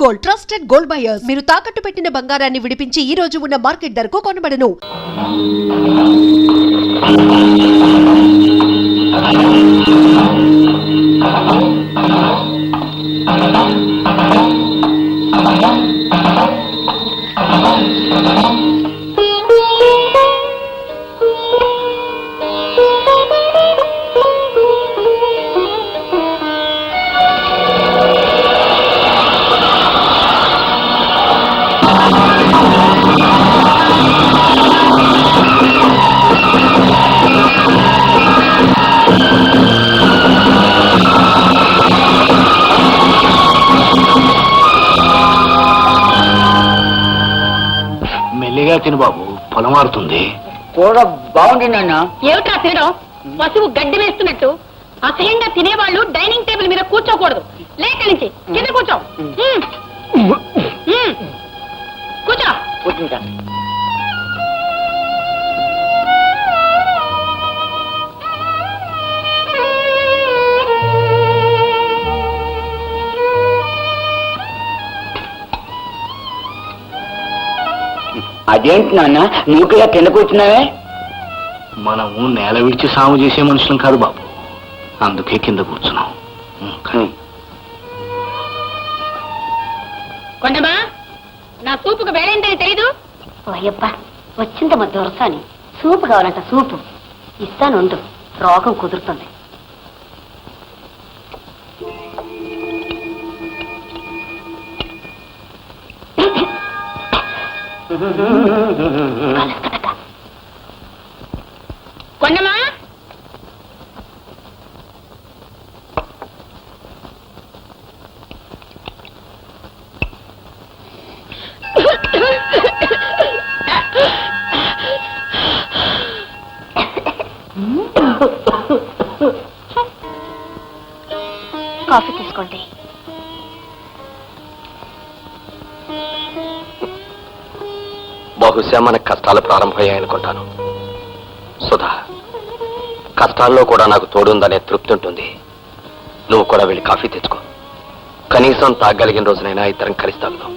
Gold trusted gold buyers. మీరు తాకట్టు పెట్టిన బంగారాన్ని విడిపించి ఈ రోజు ఉన్న మార్కెట్ ధరకు కొనబడను. తిను బాబు, పొలం మారుతుంది. కూర బాగుంది నాన్న. ఏమిటా తినడం? పశువు గడ్డి వేస్తున్నట్టు. అసహ్యంగా తినేవాళ్ళు డైనింగ్ టేబుల్ మీద కూర్చోకూడదు. లేక నుంచి కింద కూర్చో. కూర్చో. కూర్చుంటా. అదేంటి నాన్న నువ్వుగా కింద కూర్చున్నావే? మనము నేల విడిచి సాగు చేసే మనుషులం కాదు బాబు, అందుకే కింద కూర్చున్నాం. కొండమా, నా సూపుకు వేరేంటని తెలీదు? అయ్యబ్బా, వచ్చిందమ్మా దొరసాని. సూపు కావాలంట. సూపు ఇస్తాను ఉండు, రోగం కుదురుతుంది. కొండమా, కాఫీ తీసుకోండి. బహుశా మనకు కష్టాలు ప్రారంభమయ్యాయనుకుంటాను. సుధా, కష్టాల్లో కూడా నాకు తోడుందనే తృప్తి ఉంటుంది. నువ్వు కూడా వెళ్ళి కాఫీ తెచ్చుకో. కనీసం తాగలిగిన రోజునైనా ఇద్దరం కలిసి తాగుదాం.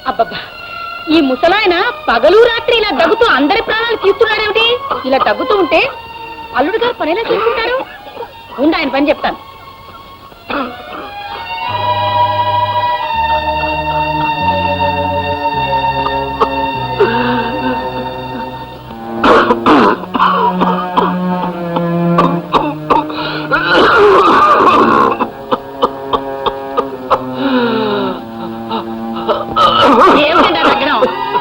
అబ్బబ్బా, ఈ ముసలాయన పగలు రాత్రి ఇలా దగ్గుతూ అందరి ప్రాణాలు తీస్తున్నాడేమిటి? ఇలా దగ్గుతూ ఉంటే అల్లుడు గారు పనిలా చేసుకుంటారు. ఉండి ఆయన పని చెప్తాను. ఏమిటంటే దగ్గడం?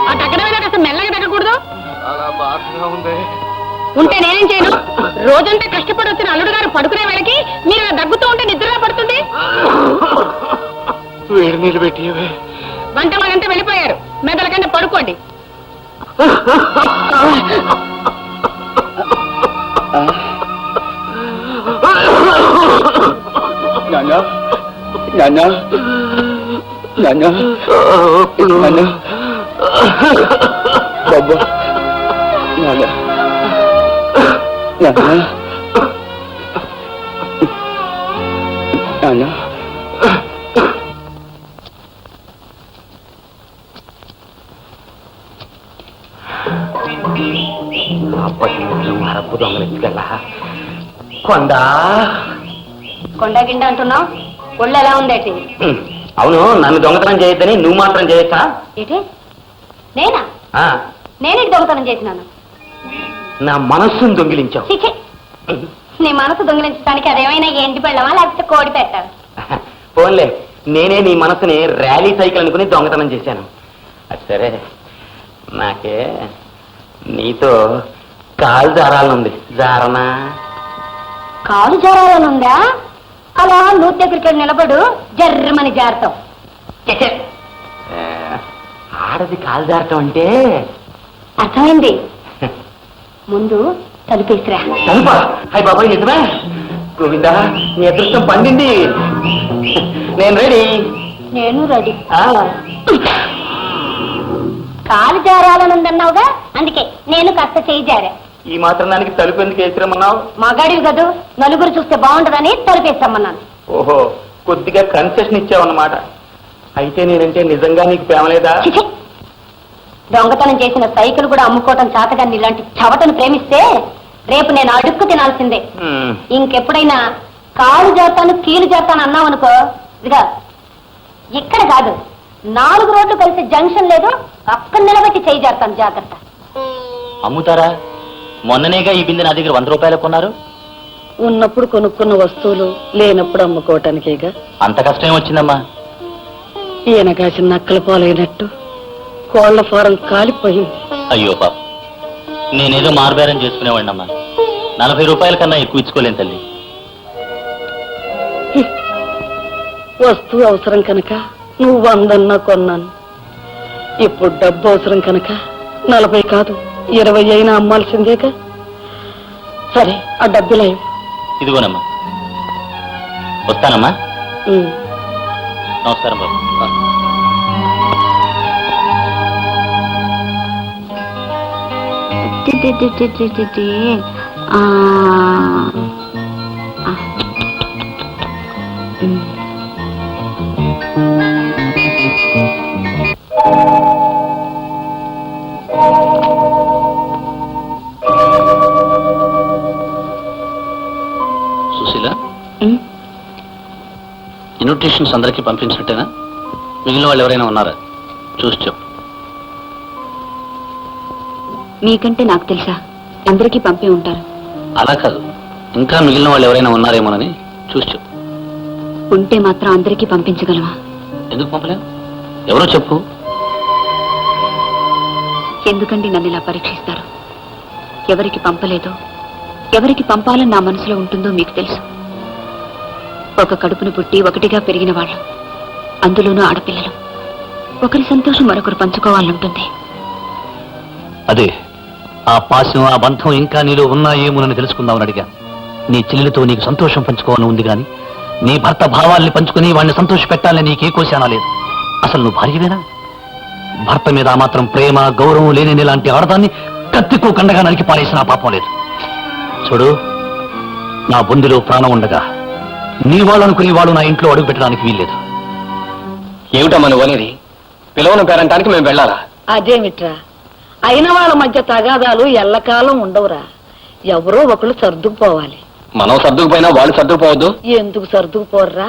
ఆ దగ్గడం మీద కాస్త మెల్లగా దగ్గకూడదు. ఉంటే నేనేం చేయను? రోజంతా కష్టపడి వచ్చిన అల్లుడు గారు పడుకునే వేళకి మీరు ఇలా దగ్గుతూ ఉంటే నిద్రలా పడుతుంది. వేడి నీళ్ళు పెట్టి వంట వాళ్ళంతా వెళ్ళిపోయారు. మెదల కంటే పడుకోండి. నాన్న నాన్న నాన్న నాన్న బాబా నాన్న నాన్న నాన్న మరపు దొంగలించుకెళ్ళా. కొండా కొండ గిండ అంటున్నావు, ఒళ్ళు ఎలా ఉందేటి? అవును, నన్ను దొంగతనం చేయొద్దని నువ్వు మాత్రం చేయొచ్చా? ఏంటి? నేనా? నేనేటి దొంగతనం చేసినాను? నా మనస్సును దొంగిలించావు. చిచి, నీ మనసు దొంగిలించడానికి అదేమైనా ఎండి పెళ్ళమా లేకపోతే కోడి పెట్టావు? పోన్లే, నేనే నీ మనసుని ర్యాలీ సైకిల్ అనుకుని దొంగతనం చేశాను. అది సరే, నాకే నీతో కాలు జారాలనుంది. జారనా? కాలు జారాలనుందా? అలా నూతి దగ్గరికి నిలబడు, జర్రమని జారుతావు. ఆడది కాలు జారటం అంటే అర్థమైంది. ముందు తలుపేసిరా. తలుపా? హాయ్ బాబాయ్, నిజమే? గోవిందా, నీ అదృష్టం పండింది. నేను రెడీ. నేను రెడీ. కాలు జారాలనుందన్నావుగా, అందుకే నేను కాస్త చేయి జారా. ఈ మాత్రం దానికి తలుపు ఎందుకు వేసిరమ్మన్నావు? మగాడివి కదూ, నలుగురు చూస్తే బాగుండదని తలుపేస్తామన్నాను. ఓహో, కొద్దిగా కన్సెషన్ ఇచ్చావన్నమాట. అయితే నేనంటే నిజంగా నీకు ప్రేమ లేదా? చిచి! దొంగతనం చేసిన సైకిల్ కూడా అమ్ముకోవటం చాతగాన్ని ఇలాంటి చవటను ప్రేమిస్తే రేపు నేను అడుక్కు తినాల్సిందే. ఇంకెప్పుడైనా కాలు చేస్తాను కీలు చేస్తాను అన్నావనుకో, ఇదిగా ఇక్కడ కాదు, 4 రోడ్లు కలిసి జంక్షన్ లేదు, అక్కడ నిలబెట్టి చేయి చేస్తాను, జాగ్రత్త. అమ్ముతారా? మొన్ననేగా ఈ బిందె నా దగ్గర 100 రూపాయలు కొన్నారు. ఉన్నప్పుడు కొనుక్కున్న వస్తువులు లేనప్పుడు అమ్ముకోవటానికేగా. అంత కష్టం వచ్చిందమ్మా. ఈయన కాసిన నక్కల పాలైనట్టు కోళ్ల ఫారం కాలిపోయింది. అయ్యో పాప, నేనేదో మారుబేరం చేసుకునేవాడినమ్మా. 40 రూపాయల కన్నా ఎక్కువ ఇచ్చుకోలేను తల్లి. వస్తువు అవసరం కనుక నువ్వు 100 కొన్నాను. ఇప్పుడు డబ్బు అవసరం కనుక 40 కాదు 20 అయినా అమ్మాల్సిందేగా. సరే, ఆ డబ్బులే. ఇదిగోనమ్మా. వస్తానమ్మా. నమస్కారం బాబు. సుశీల, ఇన్విటేషన్స్ అందరికీ పంపించినట్టేనా? మిగిలిన వాళ్ళు ఎవరైనా ఉన్నారా? చూసి చెప్పు. మీకంటే నాకు తెలుసా, అందరికీ పంపి ఉంటారు. అలా కాదు, ఇంకా మిగిలిన వాళ్ళు ఎవరైనా ఉన్నారేమోనని చూసి చెప్పు. ఉంటే మాత్రం అందరికీ పంపించగలవా? ఎందుకు పంపలేవు? ఎవరో చెప్పు. ఎందుకండి నన్ను ఇలా పరీక్షిస్తారు? ఎవరికి పంపలేదో, ఎవరికి పంపాలని నా మనసులో ఉంటుందో మీకు తెలుసు. ఒక కడుపును పుట్టి ఒకటిగా పెరిగిన వాళ్ళు, అందులోనూ ఆడపిల్లలు. ఒకరి సంతోషం మరొకరు పంచుకోవాలంటుంది. అదే ఆ పాశం, ఆ బంధం ఇంకా నీలో ఉన్నాయేమోనని తెలుసుకుందామని అడిగా. నీ చెల్లెలతో నీకు సంతోషం పంచుకోవాలని ఉంది కానీ నీ భర్త భావాల్ని పంచుకుని వాడిని సంతోష పెట్టాలని నీకే కోశానా లేదు. అసలు నువ్వు భార్యవేనా? భర్త మీద ఆ మాత్రం ప్రేమ, గౌరవం లేని ఇలాంటి ఆడదాన్ని కత్తికో కండగా నరికి పారేసిన పాపం లేదు. చూడు, నా బొందిలో ప్రాణం ఉండగా నీ వాళ్ళు అనుకుని వాడు నా ఇంట్లో అడుగు పెట్టడానికి వీల్లేదు. ఏమిటమ్మా నువ్వు అనేది? పిలవను పేరంటానికి మేము వెళ్ళాలా? అదేమిట్రా, అయిన వాళ్ళ మధ్య తగాదాలు ఎల్లకాలం ఉండవురా. ఎవరో ఒకళ్ళు సర్దుకుపోవాలి. మనం సర్దుకుపోయినా వాళ్ళు సర్దుకుపోవద్దు. ఎందుకు సర్దుకుపోర్రా?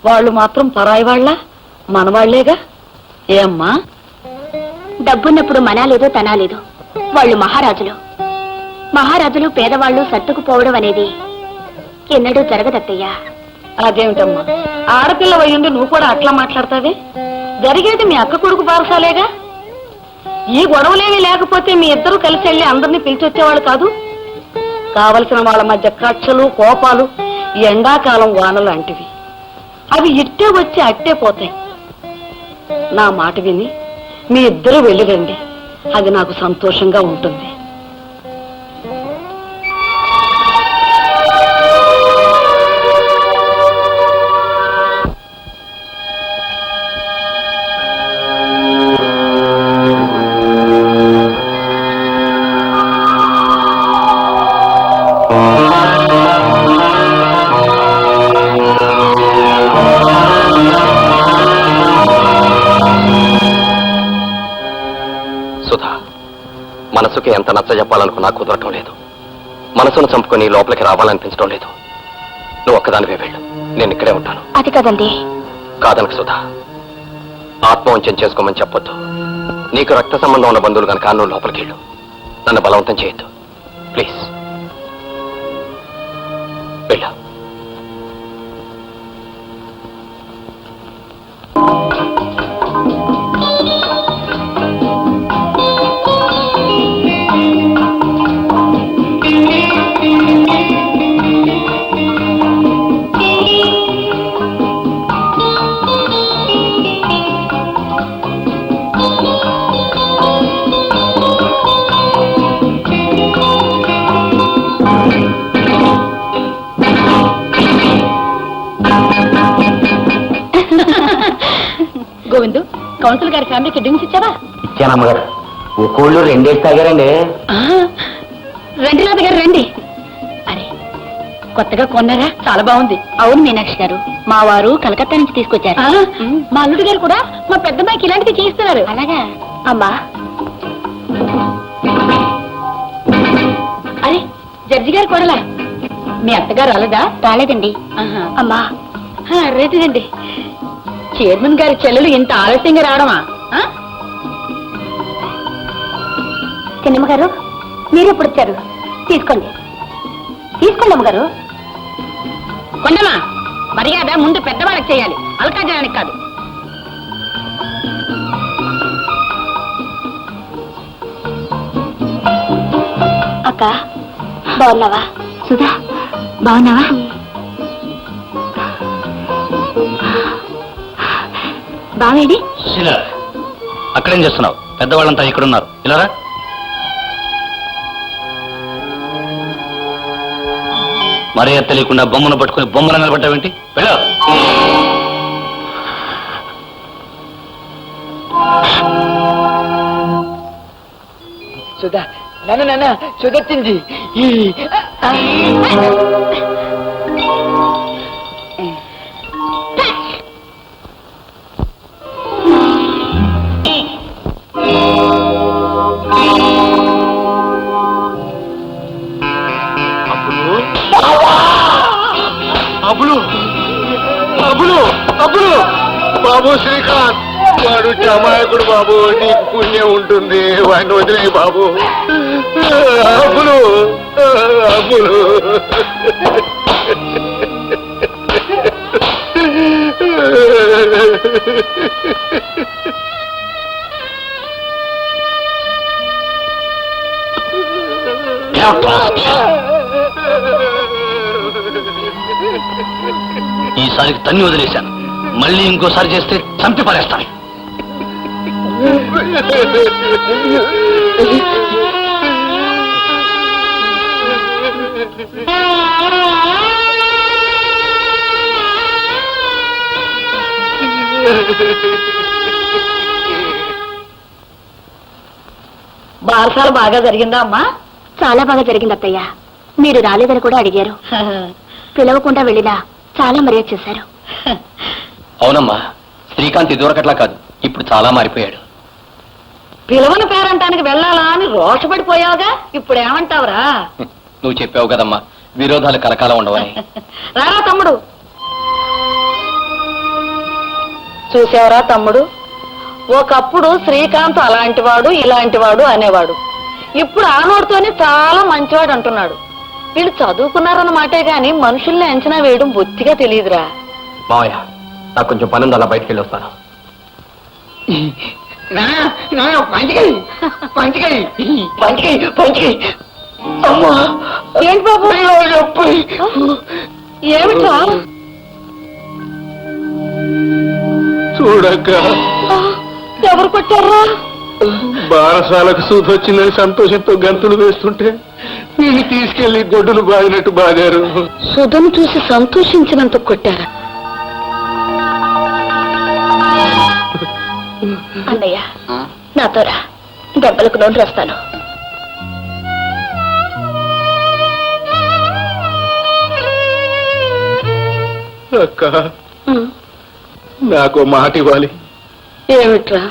వాళ్ళు మాత్రం పరాయి వాళ్ళ, మనవాళ్లేగా. ఏమ్మా? డబ్బున్నప్పుడు మనాలేదో తనాలేదో, వాళ్ళు మహారాజులు. మహారాజులు పేదవాళ్ళు సర్దుకుపోవడం అనేది ఎన్నడూ జరగదత్తయ్యా. అదేమిటమ్మా, ఆడపిల్ల అయ్యుండి నువ్వు కూడా అట్లా మాట్లాడతావే? జరిగేది మీ అక్క కొడుకు బారసాలేగా. ఈ గొడవలేమి లేకపోతే మీ ఇద్దరు కలిసి వెళ్ళి అందరినీ పిలిచొచ్చేవాళ్ళు కాదు. కావలసిన వాళ్ళ మధ్య కక్షలు, కోపాలు ఎండాకాలం వానలు లాంటివి. అవి ఇట్టే వచ్చి అట్టే పోతాయి. నా మాట విని మీ ఇద్దరు వెళ్ళిరండి, అది నాకు సంతోషంగా ఉంటుంది. మనసుకి ఎంత నచ్చ చెప్పాలనుకున్నా కుదరటం లేదు. మనసును చంపుకొని లోపలికి రావాలనిపించడం లేదు. నువ్వు ఒక్కదానివే వెళ్ళు, నేను ఇక్కడే ఉంటాను. అది కదండి. కాదనకు సుధా, ఆత్మవంచం చేసుకోమని చెప్పొద్దు. నీకు రక్త సంబంధం ఉన్న బంధువులు కనుక నువ్వు లోపలికి వెళ్ళు. నన్ను బలవంతం చేయొద్దు ప్లీజ్. వెళ్ళు. కౌన్సిల్ గారి ఫ్యామిలీకి డ్రింక్స్ ఇచ్చావా? ఇచ్చాను అమ్మగారు. ఒక్కోళ్ళు 2 తాగారండి. రండి నాథ గారు రండి. అరే కొత్తగా కొన్నారా? చాలా బాగుంది. అవును మీనాక్షి గారు, మా వారు కలకత్తా నుంచి తీసుకొచ్చారు. మా అల్లుడి గారు కూడా మా పెద్దమ్మాయికి ఇలాంటివి చేయిస్తున్నారు. అలాగా అమ్మా. అరే జడ్జి గారు కొడలా? మీ అత్తగారు రాలేదా? రాలేదండి. అమ్మా రేటిదండి. చైర్మన్ గారి చెల్లెలు ఇంత ఆలస్యంగా రావడమా? చిన్నమ్మ గారు, మీరు ఎప్పుడు వచ్చారు? తీసుకోండి తీసుకోండి అమ్మగారు. కొండమా, మర్యాద ముందు పెద్దవాళ్ళకి చేయాలి, అలకాజనానికి కాదు. అక్క బాగున్నావా? సుధా బాగున్నావా? బావేడి? శీలా, అక్కడేం చేస్తున్నావు? పెద్దవాళ్ళంతా ఇక్కడున్నారు, ఇలారా. మర్యాద తెలియకుండా బొమ్మను పట్టుకుని బొమ్మలు నిలబడ్డావేంటి? వెళ్ళా. సుధా, నాన్న సుధొచ్చింది. అబ్బులు అబ్బులు అబ్బులు బాబు శ్రీకాంత్, వాడు అమాయకుడు బాబు, నీకు పుణ్యం ఉంటుంది, వాడిని వదిలే బాబు. అబ్బులు అబ్బులు ఈసారికి తన్ని వదిలేశాను, మళ్ళీ ఇంకోసారి చేస్తే చంపి పారేస్తాను. బారసాల బాగా జరిగిందా అమ్మా? చాలా బాగా జరిగింది అత్తయ్య. మీరు రాలేదని కూడా అడిగారు. పిలవకుండా వెళ్ళినా చాలా మర్యాద చేశారు. అవునమ్మా, శ్రీకాంత్ ఇదివరకట్లా కాదు, ఇప్పుడు చాలా మారిపోయాడు. పిలవని పేరంటానికి వెళ్ళాలా అని రోషపడిపోయావుగా, ఇప్పుడు ఏమంటావురా? నువ్వు చెప్పావు కదమ్మా, విరోధాలు కలకాలం ఉండవని. రారా తమ్ముడు. చూసావరా తమ్ముడు, ఒకప్పుడు శ్రీకాంత్ అలాంటివాడు ఇలాంటివాడు అనేవాడు, ఇప్పుడు ఆ నోటితోనే చాలా మంచివాడు అంటున్నాడు. వీళ్ళు చదువుకున్నారన్నమాటే గాని మనుషుల్ని అంచనా వేయడం బొత్తిగా తెలియదురా. మావయ్య, నాకు కొంచెం పనుంది, అలా బయటికి వెళ్ళి వస్తాను. ఏంటి బాబు? ఏమిటా? చూడక్క, ఎవరు కొట్టారా? బారసాలకు సూదొచ్చిందని సంతోషంతో గంతులు వేస్తుంటే వీళ్ళు తీసుకెళ్లి గొడ్డులు బాదినట్టు బాదారు. సుధను చూసి సంతోషించినంత కొట్టారా? అన్నయ్య నాతో రా, దెబ్బలకు నోరు రాస్తాను. అక్క, నాకు మాట ఇవ్వాలి. ఏమిట్రా?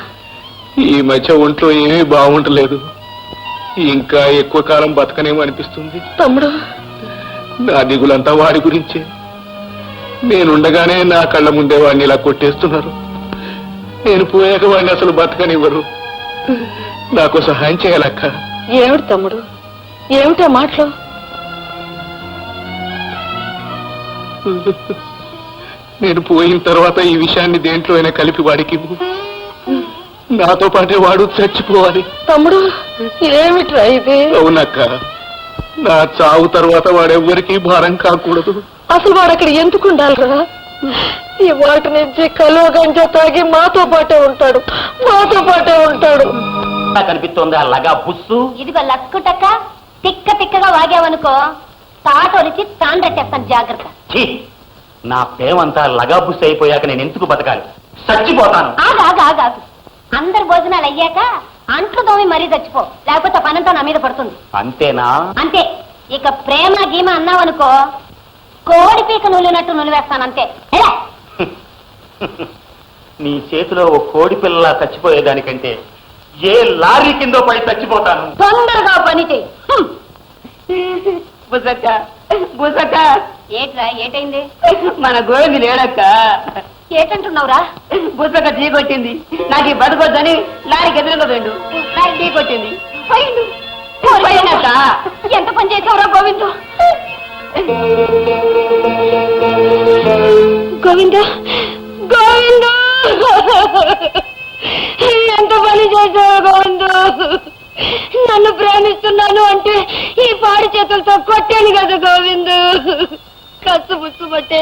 ఈ మధ్య ఒంట్లో ఏమీ బాగుంటలేదు, ఇంకా ఎక్కువ కాలం బతకనేమో అనిపిస్తుంది. తమ్ముడు, నా దిగులంతా వాడి గురించే. నేనుండగానే నా కళ్ళ ముందే వాడిని ఇలా కొట్టేస్తున్నారు. నేను పోయాక వాడిని అసలు బతకనివ్వరు. నాకు సహాయం చేయాలక్క. ఏమిటి తమ్ముడు, ఏమిటా మాటలు? నేను పోయిన తర్వాత ఈ విషయాన్ని దేంట్లో అయినా కలిపి వాడికి ఇవ్వు. నాతో పాటే వాడు చచ్చిపోవాలి. తమ్ముడు, ఏమిట్రా ఇది? అవునక్క, నా చావు తర్వాత వాడెవ్వరికీ భారం కాకూడదు. అసలు వాడు అక్కడ ఎందుకు ఉండాలిరా? ఈ వాటి నుంచి కలువ గంజ తాగి మాతో పాటే ఉంటాడు, మాతో పాటే ఉంటాడు. కనిపిస్తోంది ఆ లగా బుస్సు. ఇదిగో లక్కుటక్క, తిక్క తిక్కగా వాగావనుకో తాటొలిచి తాండ్రట్టేస్తాను, జాగ్రత్త. ఛీ, నా ప్రేమంతా లగా బుస్సు అయిపోయాక నేను ఎందుకు బతకాలి? చచ్చిపోతాను. ఆగాగాగాగు, అందరు భోజనాలు అయ్యాక అంట్లు తోమి మరీ చచ్చిపో, లేకపోతే ఆ పనంతా నా మీద పడుతుంది. అంతేనా? అంతే. ఇక ప్రేమ గీమ అన్నావనుకో, కోడి పీక నులినట్టు నులివేస్తానంతే. ఎలా? నీ చేతిలో ఓ కోడి పిల్ల చచ్చిపోయేదానికంటే ఏ లారీ కిందో పడి చచ్చిపోతాను. తొందరగా పని చెయ్యి. బుసక్క బుసక్క, ఏట్రా, ఏటైంది? మన గోవింది లేడక్క. ఏటంటున్నావురా? బుసక్క టీ కొట్టింది. నాకు ఈ బతకొద్దని లారీకి ఎదురుగా పోయిండు. లారీ టీ కొట్టింది. పోయిండు. పోయిందక్క. ఎంత పని చేసావురా గోవిందు? గోవింద, గోవింద, ఎంత పని చేసావు గోవిందు? నన్ను ప్రేమిస్తున్నాను అంటే ఈ పాడి చేతులతో కొట్టాను కదా గోవిందు. కసుబుచ్చు పట్టే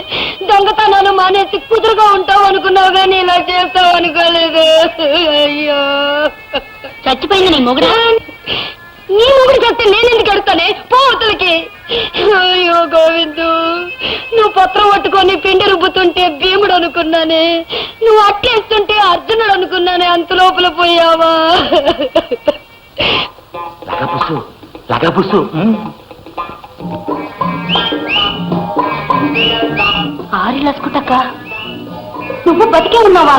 దొంగతనాలు మానేసి కుదురుగా ఉంటావు అనుకున్నావు కానీ ఇలా చేస్తావు అనుకోలేదు. అయ్యో, చచ్చిపోయింది నీ మొగుడా? నీ మొగుడు చేస్తే నేనెందుకు ఎడతానే? పోతులకి. అయ్యో గోవిందు, నువ్వు పత్రం పట్టుకొని పిండి రుబ్బుతుంటే భీముడు అనుకున్నానే, నువ్వు అట్లేస్తుంటే అర్జునుడు అనుకున్నానే, అంత లోపల పోయావా? లగపుసు ఆరి లసుకుటక్క, నువ్వు బతికే ఉన్నావా?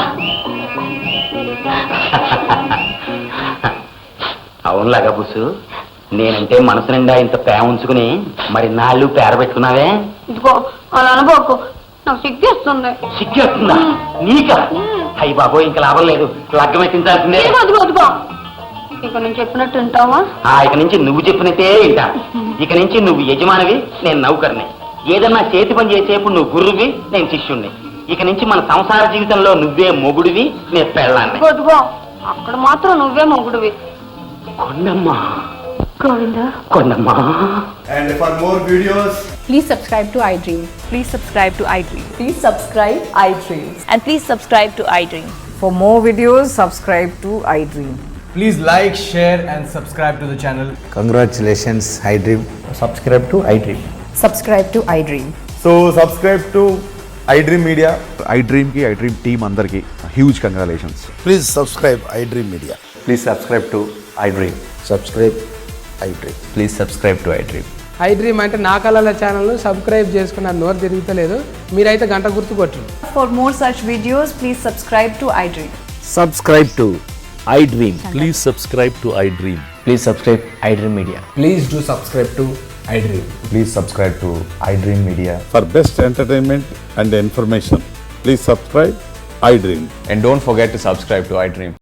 అవును లగపుసు, నేనంటే మనసు నిండా ఇంత ప్రేమ ఉంచుకుని మరి నాళ్ళు పేర పెట్టుకున్నావే. ఇదిగో అలా అనుకోకు, నాకు సిగ్గేస్తుంది. సిగ్గేస్తుందా నీకా? అయ్యి బాబోయ్, ఇంకా లాభం లేదు, లగ్గం ఎత్తించాల్సిందే. అదిగో ఇక నేను చెప్పినట్టు వింటావా? ఇక నుంచి నువ్వు చెప్పినట్టే వింటా. ఇక నుంచి నువ్వు యజమానివి, నేను నౌకర్ని. ఏదన్నా చేతి పని చేసేప్పుడు నువ్వు గురువి, నేను శిష్యుణ్ణి. ఇక నుంచి మన సంసార జీవితంలో నువ్వే మొగుడివి, నేను పెళ్ళాన్ని. అదిగో అక్కడ మాత్రం నువ్వే మొగుడివి. Kondamma, Govinda, Kondamma. And for more videos, Please subscribe to iDream. Please subscribe to iDream. Please subscribe iDream. And please subscribe to iDream. For more videos, subscribe to iDream. please like, share and subscribe to the channel. Congratulations, iDream. Subscribe to iDream. Subscribe to iDream. So subscribe to iDream Media. iDream team andarki huge congratulations. Please subscribe iDream Media. Please subscribe to iDream. Subscribe iDream. Please subscribe to iDream. iDream అంటే నా కళల ఛానల్ను subscribe చేసుకున్న నోరు తిరుగుతలేదు. మీరైతే గంట గుర్తు కొట్టండి. For more such videos, please subscribe to iDream. Subscribe to iDream. Please subscribe to iDream. Please subscribe iDream Media. Please do subscribe to iDream. Please subscribe to iDream Media. For best entertainment and information, please subscribe iDream. And don't forget to subscribe to iDream.